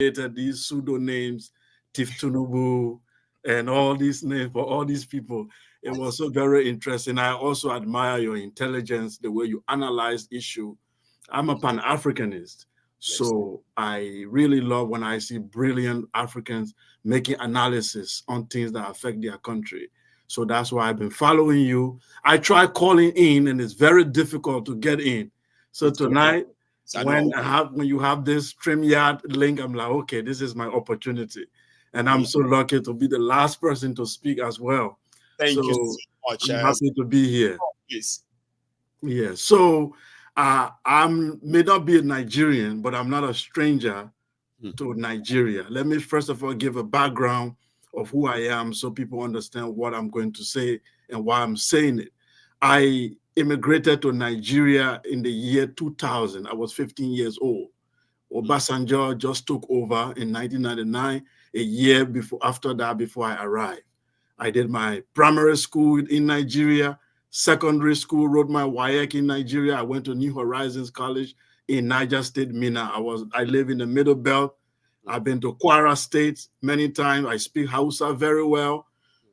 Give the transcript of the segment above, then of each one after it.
created these pseudo names, Tiftunubu, and all these names for all these people. It was so very interesting. I also admire your intelligence, the way you analyze issue. I'm a Pan-Africanist, so I really love when I see brilliant Africans making analysis on things that affect their country. So that's why I've been following you. I try calling in, and it's very difficult to get in. So tonight, when you have this StreamYard link, I'm like, okay, this is my opportunity. And I'm so lucky to be the last person to speak as well. Thank you so much. I'm happy to be here. Yes. Yeah. So I may not be a Nigerian, but I'm not a stranger to Nigeria. Let me first of all give a background of who I am so people understand what I'm going to say and why I'm saying it. I immigrated to Nigeria in the year 2000. I was 15 years old. Obasanjo just took over in 1999, a year after I arrived. I did my primary school in Nigeria, secondary school, wrote my WAEC in Nigeria. I went to New Horizons College in Niger State, Minna. I live in the Middle Belt. I've been to Kwara State many times. I speak Hausa very well.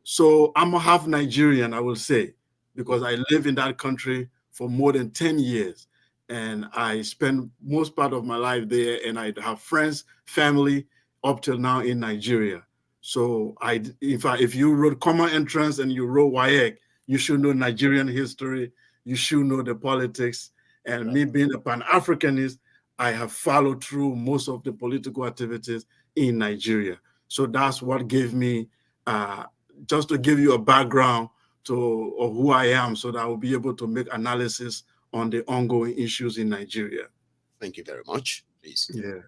So I'm a half Nigerian, I will say, because I live in that country for more than 10 years. And I spend most part of my life there, and I have friends, family up till now in Nigeria. So if you wrote common entrance and you wrote WAEC, you should know Nigerian history, you should know the politics. And me being a Pan-Africanist, I have followed through most of the political activities in Nigeria. So that's what gave me, just to give you a background of who I am, so that I will be able to make analysis on the ongoing issues in Nigeria. Thank you very much. Please. Yeah.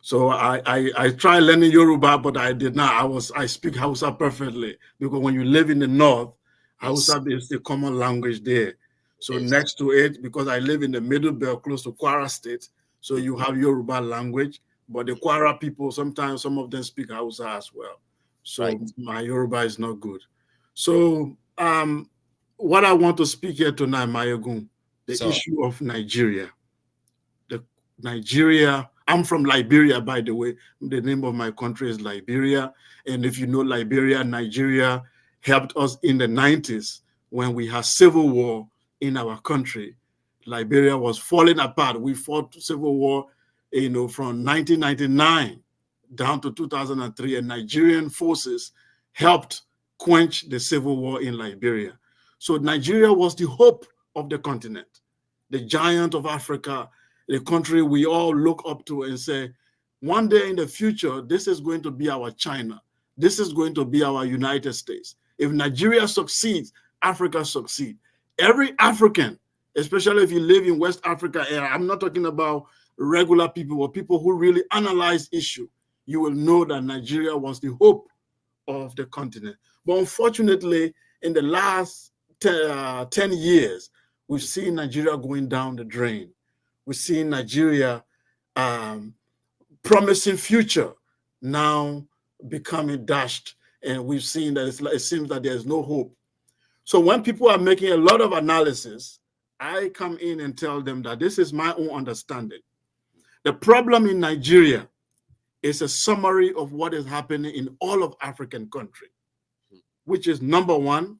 So I tried learning Yoruba, but I did not. I speak Hausa perfectly, because when you live in the north, Hausa is the common language there. So next to it, because I live in the Middle Belt close to Kwara State, so you have Yoruba language, but the Kwara people, sometimes some of them speak Hausa as well. So my Yoruba is not good. So what I want to speak here tonight, Mayegun, the issue of Nigeria. Nigeria, I'm from Liberia, by the way. The name of my country is Liberia. And if you know Liberia, Nigeria helped us in the 90s when we had civil war in our country. Liberia was falling apart. We fought civil war, from 1999 down to 2003, and Nigerian forces helped quench the civil war in Liberia. So Nigeria was the hope of the continent, the giant of Africa, the country we all look up to and say, one day in the future, this is going to be our China. This is going to be our United States. If Nigeria succeeds, Africa succeeds. Every African, especially if you live in West Africa area, I'm not talking about regular people or people who really analyze issue, you will know that Nigeria was the hope of the continent. But unfortunately, in the last 10 years, we've seen Nigeria going down the drain. We're seeing Nigeria promising future now becoming dashed, and we've seen that it seems that there's no hope. So when people are making a lot of analysis, I come in and tell them that this is my own understanding. The problem in Nigeria is a summary of what is happening in all of African countries, which is number one,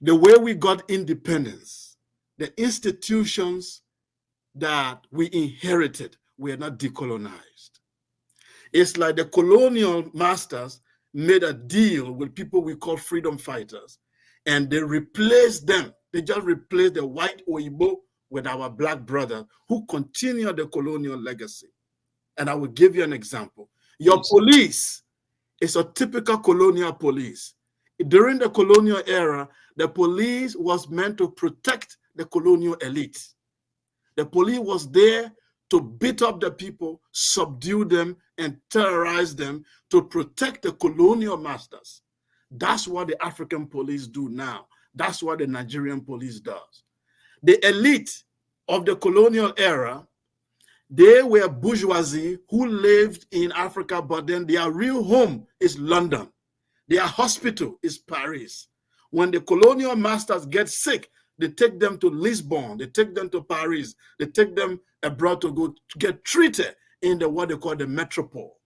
the way we got independence, the institutions that we inherited were not decolonized. It's like the colonial masters made a deal with people we call freedom fighters, and they replaced them. They just replaced the white Oyibo with our black brothers who continue the colonial legacy. And I will give you an example. Your police is a typical colonial police. During the colonial era, the police was meant to protect the colonial elite. The police was there to beat up the people, subdue them, and terrorize them to protect the colonial masters. That's what the African police do now. That's what the Nigerian police does. The elite of the colonial era, they were bourgeoisie who lived in Africa, but then their real home is London. Their hospital is Paris. When the colonial masters get sick, they take them to Lisbon, they take them to Paris, they take them abroad to go to get treated, in the what they call the metropole.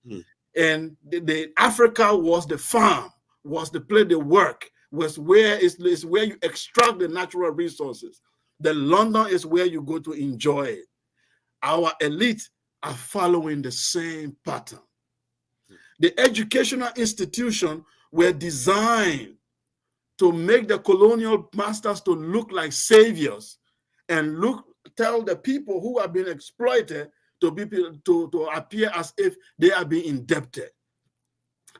Hmm. And the Africa was the farm, was the place they work, was where is where you extract the natural resources. The London is where you go to enjoy it. Our elite are following the same pattern. The educational institutions were designed to make the colonial masters to look like saviors and tell the people who have been exploited to appear as if they are being indebted.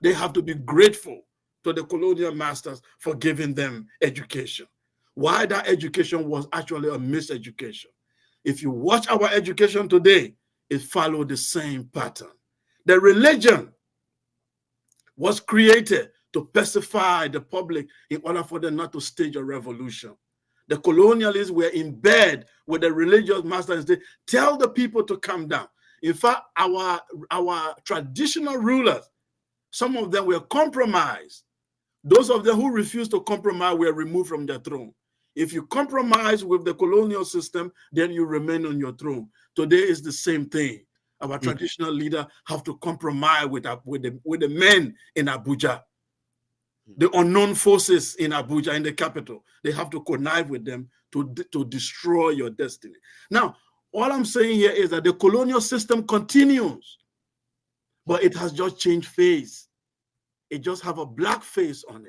They have to be grateful to the colonial masters for giving them education. Why that education was actually a miseducation. If you watch our education today, it followed the same pattern. The religion was created to pacify the public in order for them not to stage a revolution. The colonialists were in bed with the religious masters. They tell the people to calm down. In fact, our traditional rulers, some of them were compromised. Those of them who refused to compromise were removed from their throne. If you compromise with the colonial system, then you remain on your throne. Today is the same thing. Our traditional leader have to compromise with the men in Abuja, the unknown forces in Abuja, in the capital. They have to connive with them to destroy your destiny. Now, all I'm saying here is that the colonial system continues, but it has just changed face. It just have a black face on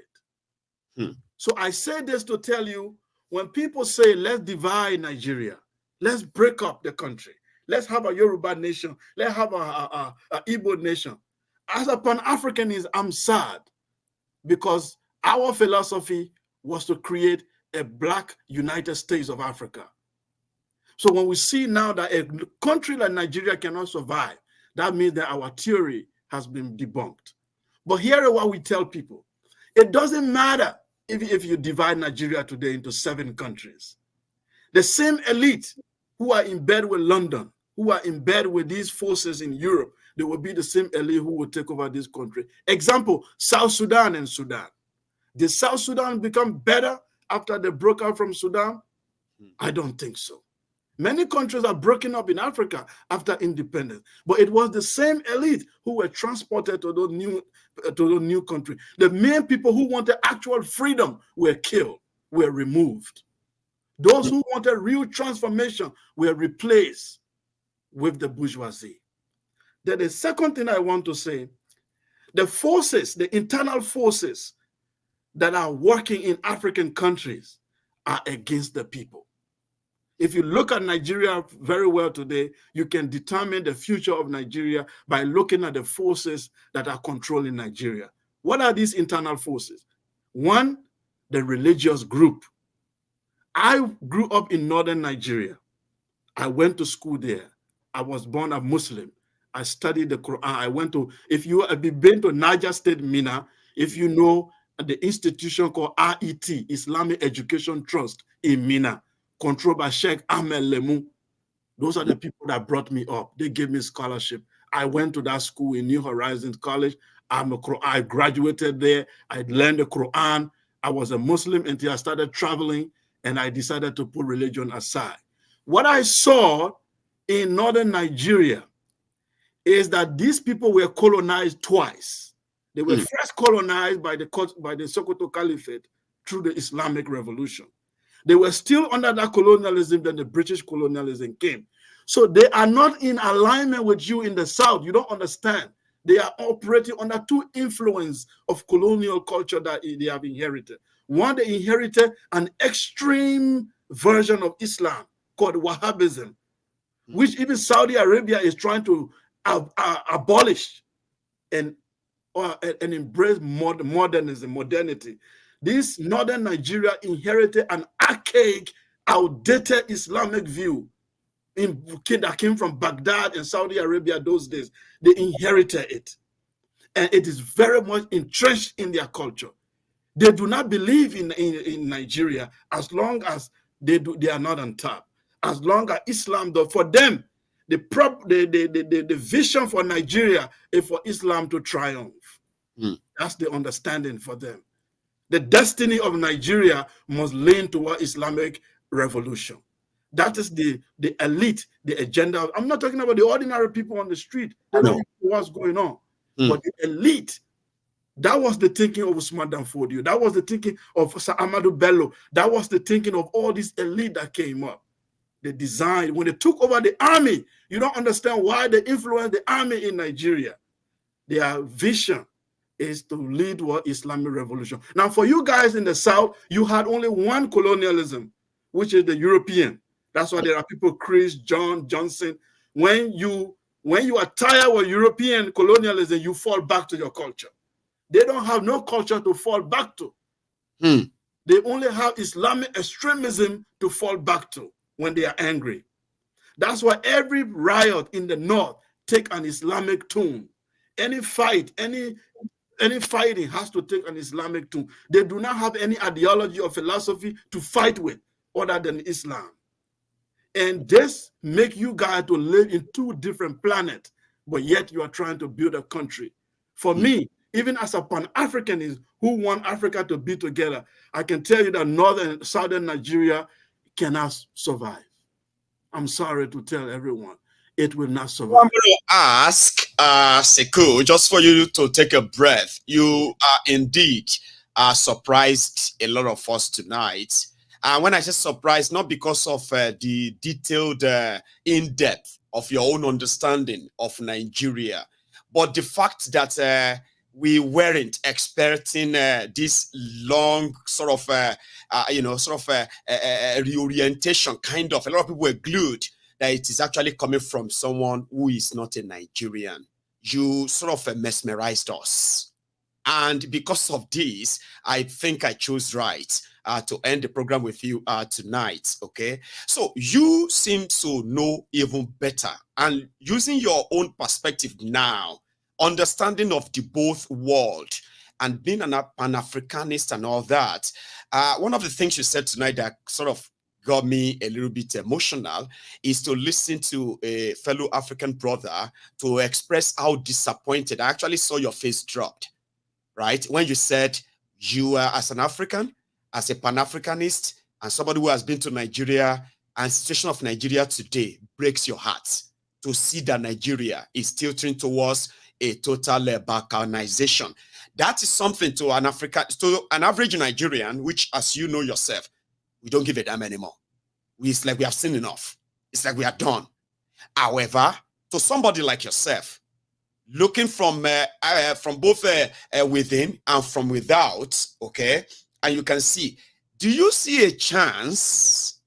it. So I say this to tell you, when people say, let's divide Nigeria, let's break up the country, let's have a Yoruba nation, let's have a Igbo nation. As a Pan-Africanist, I'm sad because our philosophy was to create a black United States of Africa. So when we see now that a country like Nigeria cannot survive, that means that our theory has been debunked. But here is what we tell people. It doesn't matter if you divide Nigeria today into 7 countries. The same elite who are in bed with London, who are in bed with these forces in Europe, they will be the same elite who will take over this country. Example, South Sudan and Sudan. Did South Sudan become better after they broke out from Sudan? I don't think so. Many countries are broken up in Africa after independence, but it was the same elite who were transported to the new country. The main people who wanted actual freedom were killed, were removed. Those who wanted real transformation were replaced with the bourgeoisie. Then the second thing I want to say, the forces, the internal forces that are working in African countries are against the people. If you look at Nigeria very well today, you can determine the future of Nigeria by looking at the forces that are controlling Nigeria. What are these internal forces? One, the religious group. I grew up in northern Nigeria. I went to school there. I was born a Muslim. I studied the Quran. I went to, if you have been to Niger State, Mina, if you know the institution called RET, Islamic Education Trust in Mina, controlled by Sheikh Ahmed Lemu. Those are the people that brought me up. They gave me scholarship. I went to that school in New Horizons College. I graduated there. I learned the Quran. I was a Muslim until I started traveling, and I decided to put religion aside. What I saw in northern Nigeria is that these people were colonized twice. They were first colonized by the Sokoto Caliphate through the Islamic Revolution. They were still under that colonialism, then the British colonialism came. So they are not in alignment with you in the South. You don't understand. They are operating under 2 influences of colonial culture that they have inherited. One, they inherited an extreme version of Islam called Wahhabism, which even Saudi Arabia is trying to abolish and embrace modernity. This northern Nigeria inherited an archaic, outdated Islamic view that came from Baghdad and Saudi Arabia those days. They inherited it. And it is very much entrenched in their culture. They do not believe in Nigeria as long as they are not on top. As long as Islam, though, for them, the vision for Nigeria is for Islam to triumph. That's the understanding for them. The destiny of Nigeria must lean toward Islamic revolution. That is the elite, the agenda. I'm not talking about the ordinary people on the street. They don't know what's going on. But the elite, that was the thinking of Usman Dan Fodio. That was the thinking of Sir Amadou Bello. That was the thinking of all this elite that came up. They designed, when they took over the army, you don't understand why they influenced the army in Nigeria. Their vision is to lead what Islamic revolution. Now, for you guys in the South, you had only one colonialism, which is the European. That's why there are people, Chris, John, Johnson. When you are tired of European colonialism, you fall back to your culture. They don't have no culture to fall back to. They only have Islamic extremism to fall back to when they are angry. That's why every riot in the North take an Islamic tone. Any fight, any fighting has to take an Islamic tone. They do not have any ideology or philosophy to fight with other than Islam. And this make you guys to live in two different planets, but yet you are trying to build a country. For me, even as a Pan-Africanist who want Africa to be together, I can tell you that northern and southern Nigeria cannot survive. I'm sorry to tell everyone, it will not survive. I'm going to ask Sekou, just for you to take a breath. You are indeed surprised a lot of us tonight. And when I say surprised, not because of the detailed in-depth of your own understanding of Nigeria, but the fact that we weren't expecting this long sort of, reorientation kind of. A lot of people were glued that it is actually coming from someone who is not a Nigerian. You sort of mesmerized us. And because of this, I think I chose right to end the program with you tonight, okay? So you seem to know even better. And using your own perspective now, understanding of the both world and being a Pan-Africanist and all that, one of the things you said tonight that sort of got me a little bit emotional is to listen to a fellow African brother to express how disappointed. I actually saw your face dropped, right? When you said you are, as an African, as a Pan-Africanist, and somebody who has been to Nigeria, and the situation of Nigeria today breaks your heart to see that Nigeria is tilting towards a total balkanization. That is something to an average Nigerian, which, as you know yourself, we don't give a damn anymore. It's like we have seen enough. It's like we are done. However, to somebody like yourself, looking from both within and from without, okay, and you can see, do you see a chance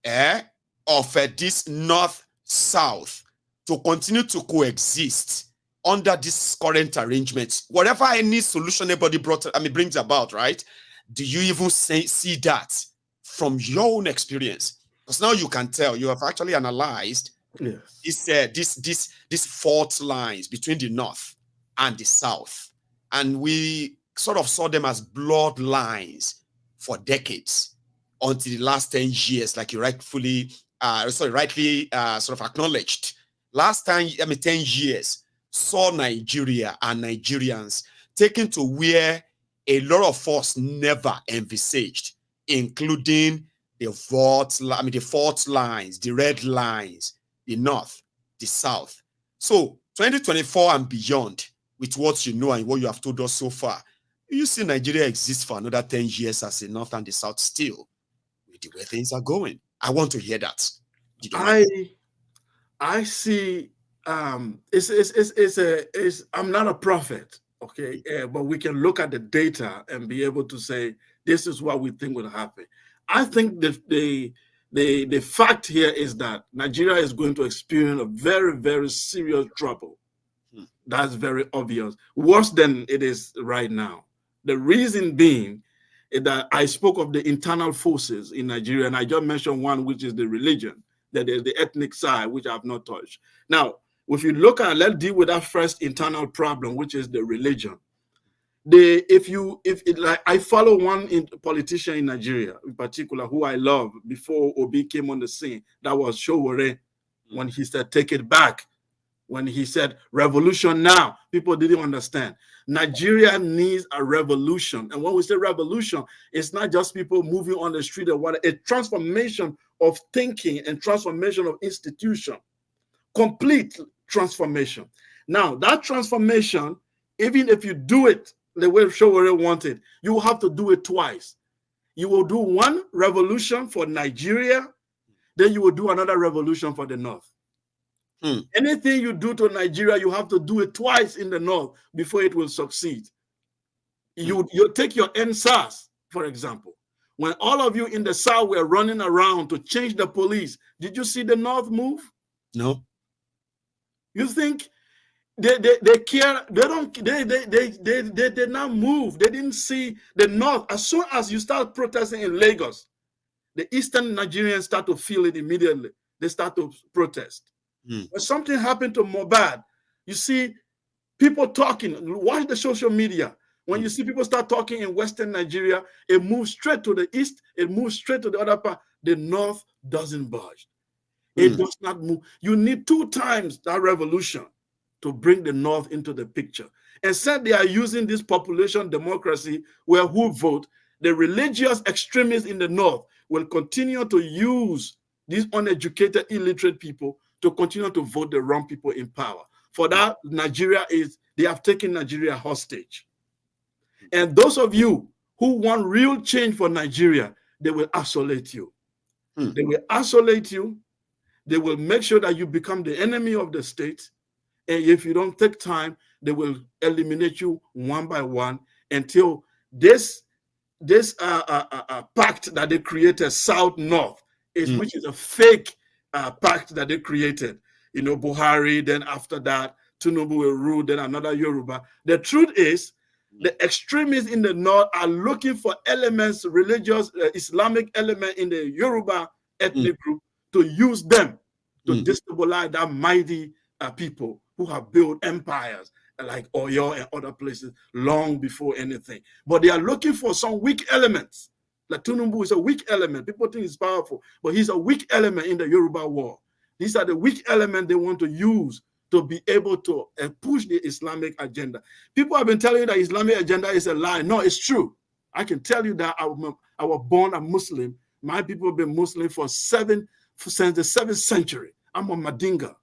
of this north-south to continue to coexist under this current arrangement? Whatever any solution anybody brings about, right? Do you even see that from your own experience? Because now you can tell, you have actually analyzed these fault lines between the north and the south, and we sort of saw them as bloodlines for decades until the last 10 years, like you rightly sort of acknowledged. Last time, 10 years saw Nigeria and Nigerians taken to where a lot of us never envisaged, including the fault lines, the red lines, the north, the south. So 2024 and beyond, with what you know and what you have told us so far, you see Nigeria exist for another 10 years as the north and the south still, with the way things are going. I want to hear that. I see. I'm not a prophet, okay, but we can look at the data and be able to say this is what we think will happen. I think the fact here is that Nigeria is going to experience a very, very serious trouble. That's very obvious, worse than it is right now. The reason being is that I spoke of the internal forces in Nigeria, and I just mentioned one, which is the religion. That is the ethnic side, which I have not touched. Now, if you look at, let's deal with that first internal problem, which is the religion. I follow one politician in Nigeria, in particular, who I love before Obi came on the scene. That was Sowore, when he said, "Take it back." When he said revolution now, people didn't understand. Nigeria needs a revolution. And when we say revolution, it's not just people moving on the street or what, a transformation of thinking and transformation of institution. Complete transformation. Now, that transformation, even if you do it the way Sowore wanted, you will have to do it twice. You will do one revolution for Nigeria, then you will do another revolution for the North. Anything you do to Nigeria, you have to do it twice in the North before it will succeed. You take your NSAS, for example. When all of you in the South were running around to change the police, did you see the North move? No. You think they care? They did not move. They didn't see the North. As soon as you start protesting in Lagos, the Eastern Nigerians start to feel it immediately. They start to protest. When something happened to Mohbad, you see people talking. Watch the social media. When you see people start talking in Western Nigeria, it moves straight to the East. It moves straight to the other part. The North doesn't budge. It does not move. You need 2 times that revolution to bring the North into the picture. And said they are using this population democracy where who vote, the religious extremists in the North will continue to use these uneducated, illiterate people to continue to vote the wrong people in power. For that, they have taken Nigeria hostage. And those of you who want real change for Nigeria, they will isolate you. They will isolate you. They will make sure that you become the enemy of the state. And if you don't take time, they will eliminate you one by one until this pact that they created, South-North, which is a fake pact that they created. You know, Buhari, then after that, Tinubu will rule, then another Yoruba. The truth is, the extremists in the North are looking for elements, religious, Islamic element in the Yoruba ethnic group to use them to destabilize that mighty people who have built empires like Oyo and other places long before anything. But they are looking for some weak elements. Like Tinubu is a weak element. People think he's powerful, but he's a weak element in the Yoruba war. These are the weak elements they want to use to be able to push the Islamic agenda. People have been telling you that Islamic agenda is a lie. No, it's true. I can tell you that I was born a Muslim. My people have been Muslim since the 7th century. I'm a Madinga.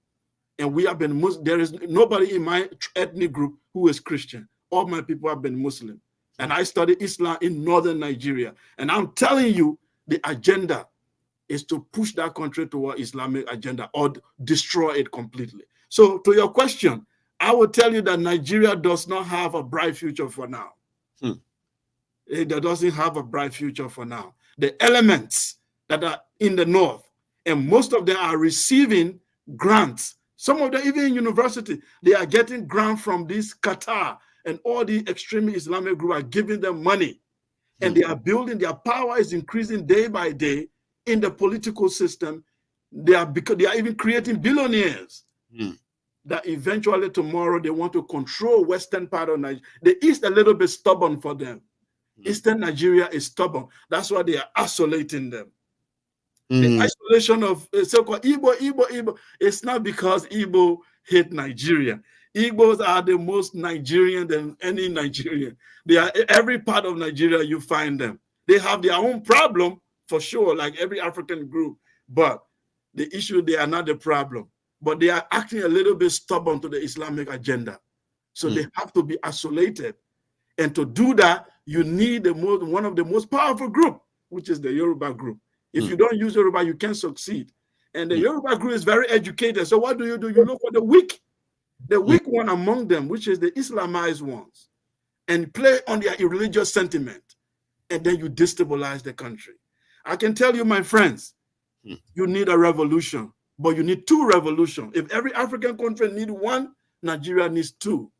And we have been Muslim. There is nobody in my ethnic group who is Christian. All my people have been Muslim. And I studied Islam in northern Nigeria. And I'm telling you, the agenda is to push that country toward Islamic agenda or destroy it completely. So to your question, I will tell you that Nigeria does not have a bright future for now. It doesn't have a bright future for now. The elements that are in the North, and most of them are receiving grants. Some of them, even in university, they are getting grants from this Qatar, and all the extreme Islamic group are giving them money. And they are building, their power is increasing day by day in the political system. They are even creating billionaires that eventually tomorrow they want to control Western part of Nigeria. The East a little bit stubborn for them. Eastern Nigeria is stubborn. That's why they are isolating them. The isolation of so-called Igbo, it's not because Igbo hate Nigeria. Igbos are the most Nigerian than any Nigerian. They are every part of Nigeria you find them. They have their own problem for sure, like every African group. But the issue, they are not the problem. But they are acting a little bit stubborn to the Islamic agenda. So they have to be isolated. And to do that, you need one of the most powerful group, which is the Yoruba group. If you don't use Yoruba, you can't succeed. And the Yoruba group is very educated. So what do? You look for the weak one among them, which is the Islamized ones, and play on their religious sentiment. And then you destabilize the country. I can tell you, my friends, you need a revolution, but you need 2 revolutions. If every African country needs 1, Nigeria needs 2.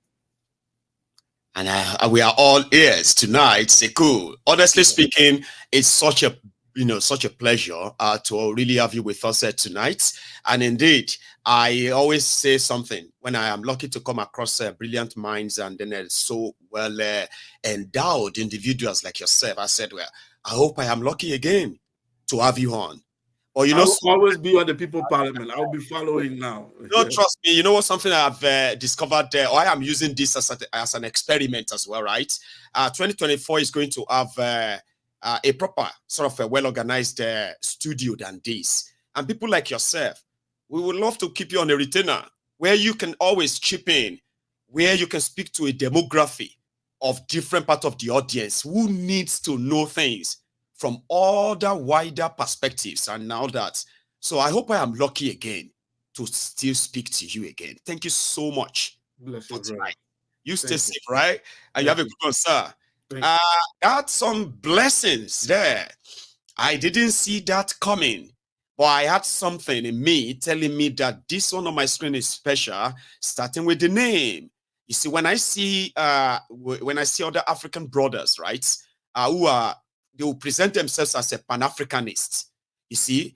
And we are all ears tonight, Sekou. Honestly speaking, it's such a pleasure to really have you with us tonight. And indeed, I always say something when I am lucky to come across brilliant minds and then so well endowed individuals like yourself. I said, well, I hope I am lucky again to have you on. Or I'll always be on the People Parliament. I'll be following now. No, trust me. You know what? Something I've discovered there, or I am using this as an experiment as well, right? 2024 is going to have a proper sort of a well-organized studio than this. And people like yourself, we would love to keep you on a retainer where you can always chip in, where you can speak to a demography of different part of the audience who needs to know things from other wider perspectives and all that. So I hope I am lucky again to still speak to you again. Thank you so much Bless for you, brother. tonight. You stay Thank safe, you. right? And you have a Thank good one, sir. Thank you. That's some blessings there. I didn't see that coming, but I had something in me telling me that this one on my screen is special, starting with the name. You see, when I see other African brothers, right, they will present themselves as a Pan-Africanist. You see,